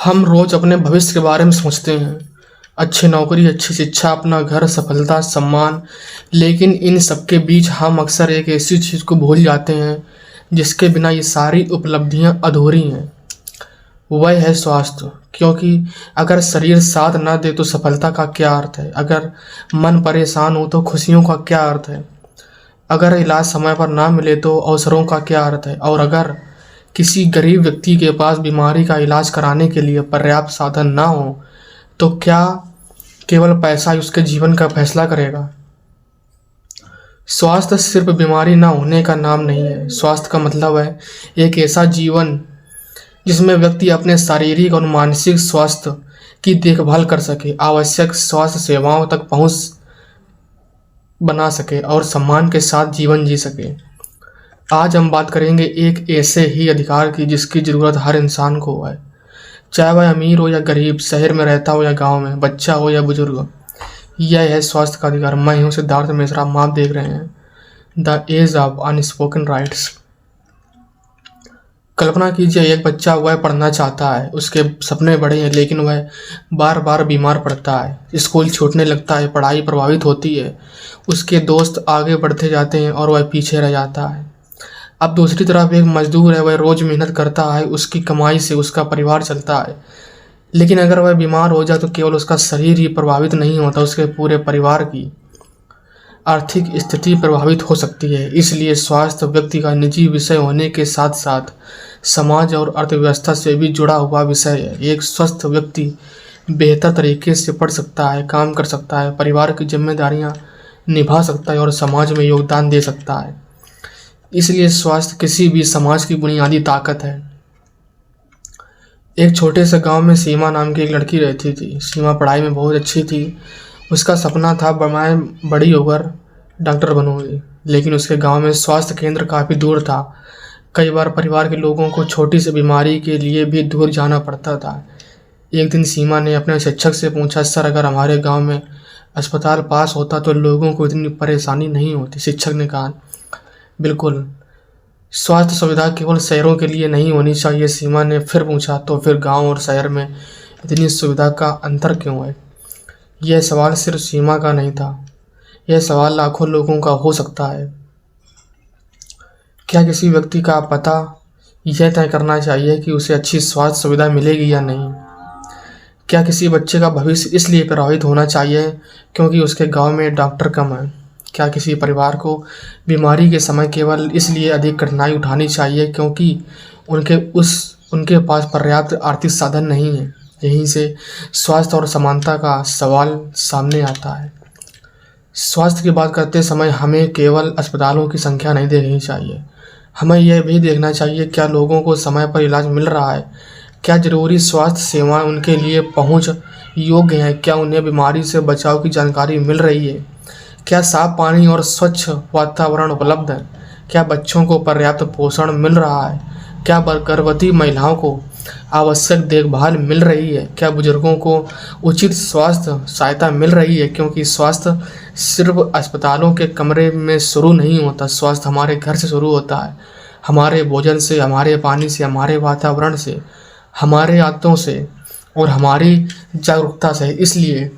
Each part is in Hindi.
हम रोज अपने भविष्य के बारे में सोचते हैं। अच्छी नौकरी, अच्छी शिक्षा, अपना घर, सफलता, सम्मान। लेकिन इन सबके बीच हम अक्सर एक ऐसी चीज को भूल जाते हैं जिसके बिना ये सारी उपलब्धियां अधूरी हैं। वह है स्वास्थ्य। क्योंकि अगर शरीर साथ ना दे तो सफलता का क्या अर्थ है? अगर मन परेशान हो तो खुशियों का क्या अर्थ है? अगर इलाज समय पर ना मिले तो अवसरों का क्या अर्थ है? और अगर किसी गरीब व्यक्ति के पास बीमारी का इलाज कराने के लिए पर्याप्त साधन ना हो तो क्या केवल पैसा ही उसके जीवन का फैसला करेगा? स्वास्थ्य सिर्फ बीमारी ना होने का नाम नहीं है। स्वास्थ्य का मतलब है एक ऐसा जीवन जिसमें व्यक्ति अपने शारीरिक और मानसिक स्वास्थ्य की देखभाल कर सके, आवश्यक स्वास्थ्य सेवाओं तक पहुंच बना सके और सम्मान के साथ जीवन जी सके। आज हम बात करेंगे एक ऐसे ही अधिकार की जिसकी जरूरत हर इंसान को है, चाहे वह अमीर हो या गरीब, शहर में रहता हो या गांव में, बच्चा हो या बुजुर्ग। यह है स्वास्थ्य का अधिकार। मैं हूं सिद्धार्थ मिश्रा, आप देख रहे हैं the age of unspoken rights. कल्पना कीजिए, एक बच्चा वह पढ़ना चाहता है, उसके सपने बड़े हैं, लेकिन वह बार बार बीमार पड़ता है, स्कूल छूटने लगता है, पढ़ाई प्रभावित होती है, उसके दोस्त आगे बढ़ते जाते हैं और वह पीछे रह जाता है। अब दूसरी तरफ एक मजदूर है, वह रोज मेहनत करता है, उसकी कमाई से उसका परिवार चलता है। लेकिन अगर वह बीमार हो जाए तो केवल उसका शरीर ही प्रभावित नहीं होता, उसके पूरे परिवार की आर्थिक स्थिति प्रभावित हो सकती है। इसलिए स्वास्थ्य व्यक्ति का निजी विषय होने के साथ साथ समाज और अर्थव्यवस्था से भी जुड़ा हुआ विषय है। एक स्वस्थ व्यक्ति बेहतर तरीके से पढ़ सकता है, काम कर सकता है, परिवार की जिम्मेदारियां निभा सकता है और समाज में योगदान दे सकता है। इसलिए स्वास्थ्य किसी भी समाज की बुनियादी ताकत है। एक छोटे से गांव में सीमा नाम की एक लड़की रहती थी। सीमा पढ़ाई में बहुत अच्छी थी। उसका सपना था मैं बड़ी होकर डॉक्टर बनूंगी, लेकिन उसके गांव में स्वास्थ्य केंद्र काफ़ी दूर था। कई बार परिवार के लोगों को छोटी सी बीमारी के लिए भी दूर जाना पड़ता था। एक दिन सीमा ने अपने शिक्षक से पूछा, सर अगर हमारे गांव में अस्पताल पास होता तो लोगों को इतनी परेशानी नहीं होती। शिक्षक ने कहा, बिल्कुल, स्वास्थ्य सुविधा केवल शहरों के लिए नहीं होनी चाहिए। सीमा ने फिर पूछा, तो फिर गांव और शहर में इतनी सुविधा का अंतर क्यों है? यह सवाल सिर्फ सीमा का नहीं था, यह सवाल लाखों लोगों का हो सकता है। क्या किसी व्यक्ति का पता यह तय करना चाहिए कि उसे अच्छी स्वास्थ्य सुविधा मिलेगी या नहीं? क्या किसी बच्चे का भविष्य इसलिए प्रभावित होना चाहिए क्योंकि उसके गांव में डॉक्टर कम है? क्या किसी परिवार को बीमारी के समय केवल इसलिए अधिक कठिनाई उठानी चाहिए क्योंकि उनके पास पर्याप्त आर्थिक साधन नहीं है? यहीं से स्वास्थ्य और समानता का सवाल सामने आता है। स्वास्थ्य की बात करते समय हमें केवल अस्पतालों की संख्या नहीं देखनी चाहिए, हमें यह भी देखना चाहिए क्या लोगों को समय पर इलाज मिल रहा है, क्या जरूरी स्वास्थ्य सेवाएं उनके लिए पहुंच योग्य हैं, क्या उन्हें बीमारी से बचाव की जानकारी मिल रही है, क्या साफ पानी और स्वच्छ वातावरण उपलब्ध है, क्या बच्चों को पर्याप्त पोषण मिल रहा है, क्या गर्भवती महिलाओं को आवश्यक देखभाल मिल रही है, क्या बुजुर्गों को उचित स्वास्थ्य सहायता मिल रही है? क्योंकि स्वास्थ्य सिर्फ अस्पतालों के कमरे में शुरू नहीं होता, स्वास्थ्य हमारे घर से शुरू होता है, हमारे भोजन से, हमारे पानी से, हमारे वातावरण से, हमारे आदतों से और हमारी जागरूकता से। इसलिए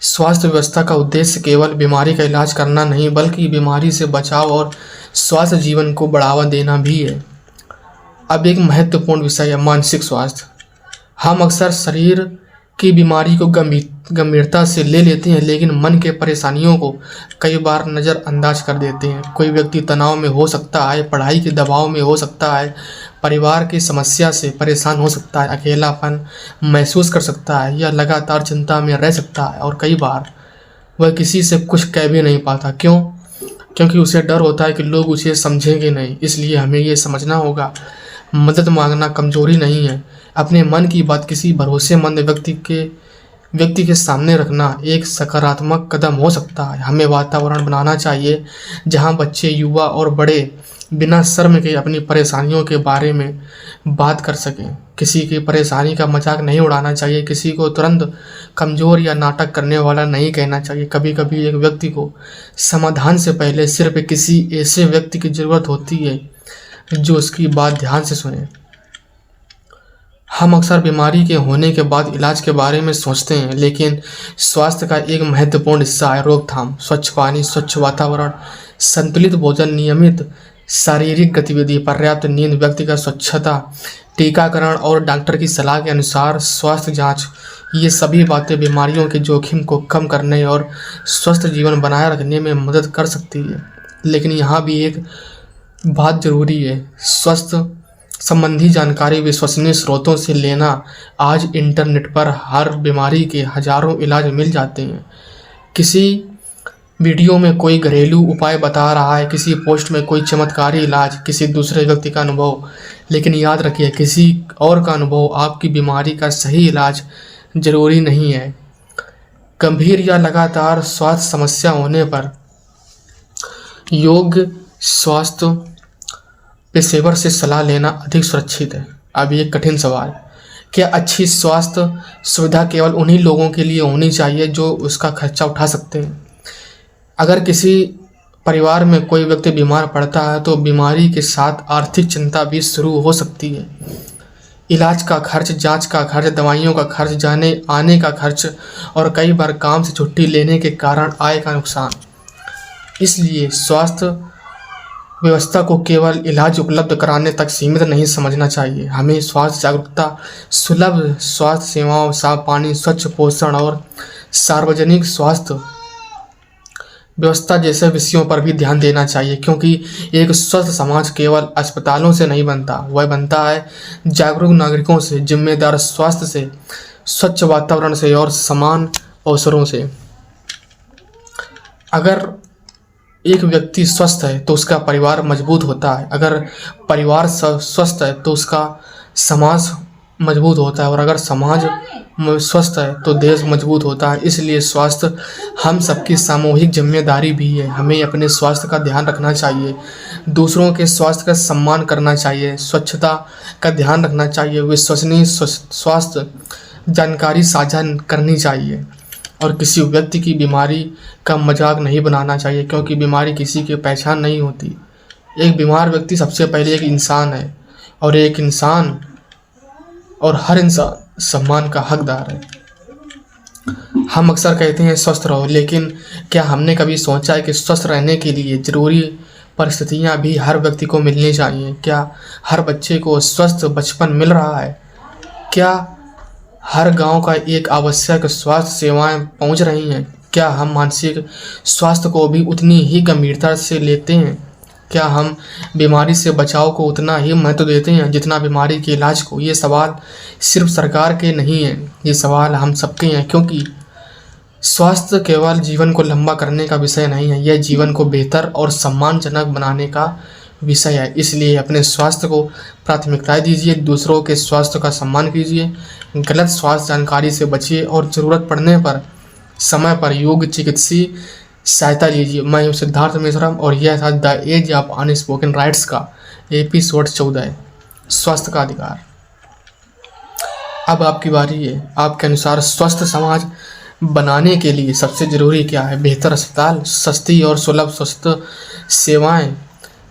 स्वास्थ्य व्यवस्था का उद्देश्य केवल बीमारी का इलाज करना नहीं बल्कि बीमारी से बचाव और स्वास्थ्य जीवन को बढ़ावा देना भी है। अब एक महत्वपूर्ण विषय है मानसिक स्वास्थ्य। हम अक्सर शरीर की बीमारी को गंभीरता से ले लेते हैं, लेकिन मन के परेशानियों को कई बार नज़रअंदाज कर देते हैं। कोई व्यक्ति तनाव में हो सकता है, पढ़ाई के दबाव में हो सकता है, परिवार की समस्या से परेशान हो सकता है, अकेलापन महसूस कर सकता है या लगातार चिंता में रह सकता है। और कई बार वह किसी से कुछ कह भी नहीं पाता। क्यों? क्योंकि उसे डर होता है कि लोग उसे समझेंगे नहीं। इसलिए हमें ये समझना होगा, मदद मांगना कमजोरी नहीं है, अपने मन की बात किसी भरोसेमंद व्यक्ति के सामने रखना एक सकारात्मक कदम हो सकता है। हमें वातावरण बनाना चाहिए जहां बच्चे, युवा और बड़े बिना शर्म के अपनी परेशानियों के बारे में बात कर सकें। किसी की परेशानी का मजाक नहीं उड़ाना चाहिए, किसी को तुरंत कमज़ोर या नाटक करने वाला नहीं कहना चाहिए। कभी कभी एक व्यक्ति को समाधान से पहले सिर्फ किसी ऐसे व्यक्ति की ज़रूरत होती है जो उसकी बात ध्यान से सुने। हम अक्सर बीमारी के होने के बाद इलाज के बारे में सोचते हैं, लेकिन स्वास्थ्य का एक महत्वपूर्ण हिस्सा है रोकथाम। स्वच्छ पानी, स्वच्छ वातावरण, संतुलित भोजन, नियमित शारीरिक गतिविधि, पर्याप्त नींद, व्यक्तिगत स्वच्छता, टीकाकरण और डॉक्टर की सलाह के अनुसार स्वास्थ्य जांच, ये सभी बातें बीमारियों के जोखिम को कम करने और स्वस्थ जीवन बनाए रखने में मदद कर सकती है। लेकिन यहाँ भी एक बात जरूरी है, स्वास्थ्य संबंधी जानकारी विश्वसनीय स्रोतों से लेना। आज इंटरनेट पर हर बीमारी के हजारों इलाज मिल जाते हैं। किसी वीडियो में कोई घरेलू उपाय बता रहा है, किसी पोस्ट में कोई चमत्कारी इलाज, किसी दूसरे व्यक्ति का अनुभव। लेकिन याद रखिए, किसी और का अनुभव आपकी बीमारी का सही इलाज जरूरी नहीं है। गंभीर या लगातार स्वास्थ्य समस्या होने पर योग्य स्वास्थ्य पेशेवर से सलाह लेना अधिक सुरक्षित है। अब एक कठिन सवाल, क्या अच्छी स्वास्थ्य सुविधा केवल उन्हीं लोगों के लिए होनी चाहिए जो उसका खर्चा उठा सकते हैं? अगर किसी परिवार में कोई व्यक्ति बीमार पड़ता है तो बीमारी के साथ आर्थिक चिंता भी शुरू हो सकती है। इलाज का खर्च, जांच का खर्च, दवाइयों का खर्च, जाने आने का खर्च और कई बार काम से छुट्टी लेने के कारण आय का नुकसान। इसलिए स्वास्थ्य व्यवस्था को केवल इलाज उपलब्ध कराने तक सीमित नहीं समझना चाहिए। हमें स्वास्थ्य जागरूकता, सुलभ स्वास्थ्य सेवाओं, साफ पानी, स्वच्छ पोषण और सार्वजनिक स्वास्थ्य व्यवस्था जैसे विषयों पर भी ध्यान देना चाहिए, क्योंकि एक स्वस्थ समाज केवल अस्पतालों से नहीं बनता, वह बनता है जागरूक नागरिकों से, जिम्मेदार स्वास्थ्य से, स्वच्छ वातावरण से और समान अवसरों से। अगर एक व्यक्ति स्वस्थ है तो उसका परिवार मजबूत होता है, अगर परिवार स्वस्थ है तो उसका समाज मजबूत होता है और अगर समाज स्वस्थ है तो देश मजबूत होता है। इसलिए स्वास्थ्य हम सबकी सामूहिक जिम्मेदारी भी है। हमें अपने स्वास्थ्य का ध्यान रखना चाहिए, दूसरों के स्वास्थ्य का सम्मान करना चाहिए, स्वच्छता का ध्यान रखना चाहिए, विश्वसनीय स्वास्थ्य जानकारी साझा करनी चाहिए और किसी व्यक्ति की बीमारी का मजाक नहीं बनाना चाहिए, क्योंकि बीमारी किसी की पहचान नहीं होती। एक बीमार व्यक्ति सबसे पहले एक इंसान है और एक इंसान और हर इंसान सम्मान का हकदार है। हम अक्सर कहते हैं स्वस्थ रहो, लेकिन क्या हमने कभी सोचा है कि स्वस्थ रहने के लिए जरूरी परिस्थितियां भी हर व्यक्ति को मिलनी चाहिए? क्या हर बच्चे को स्वस्थ बचपन मिल रहा है? क्या हर गांव का एक आवश्यक स्वास्थ्य सेवाएं पहुंच रही हैं? क्या हम मानसिक स्वास्थ्य को भी उतनी ही गंभीरता से लेते हैं? क्या हम बीमारी से बचाव को उतना ही महत्व देते हैं जितना बीमारी के इलाज को? ये सवाल सिर्फ सरकार के नहीं हैं, ये सवाल हम सबके हैं, क्योंकि स्वास्थ्य केवल जीवन को लंबा करने का विषय नहीं है, यह जीवन को बेहतर और सम्मानजनक बनाने का विषय है। इसलिए अपने स्वास्थ्य को प्राथमिकता दीजिए, दूसरों के स्वास्थ्य का सम्मान कीजिए, गलत स्वास्थ्य जानकारी से बचिए और ज़रूरत पड़ने पर समय पर योग्य चिकित्सीय सहायता लीजिए। मैं हूं सिद्धार्थ मिश्रम और यह था the age of unspoken rights का एपिसोड 14, स्वास्थ्य का अधिकार। अब आपकी बारी है। आपके अनुसार स्वस्थ समाज बनाने के लिए सबसे जरूरी क्या है? बेहतर अस्पताल, सस्ती और सुलभ स्वास्थ्य सेवाएं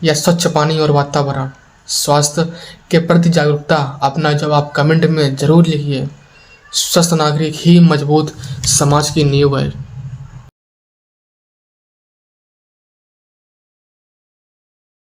या स्वच्छ पानी और वातावरण? स्वास्थ्य के प्रति जागरूकता अपना जवाब कमेंट में जरूर लिखिए। स्वस्थ नागरिक ही मजबूत समाज की नींव है।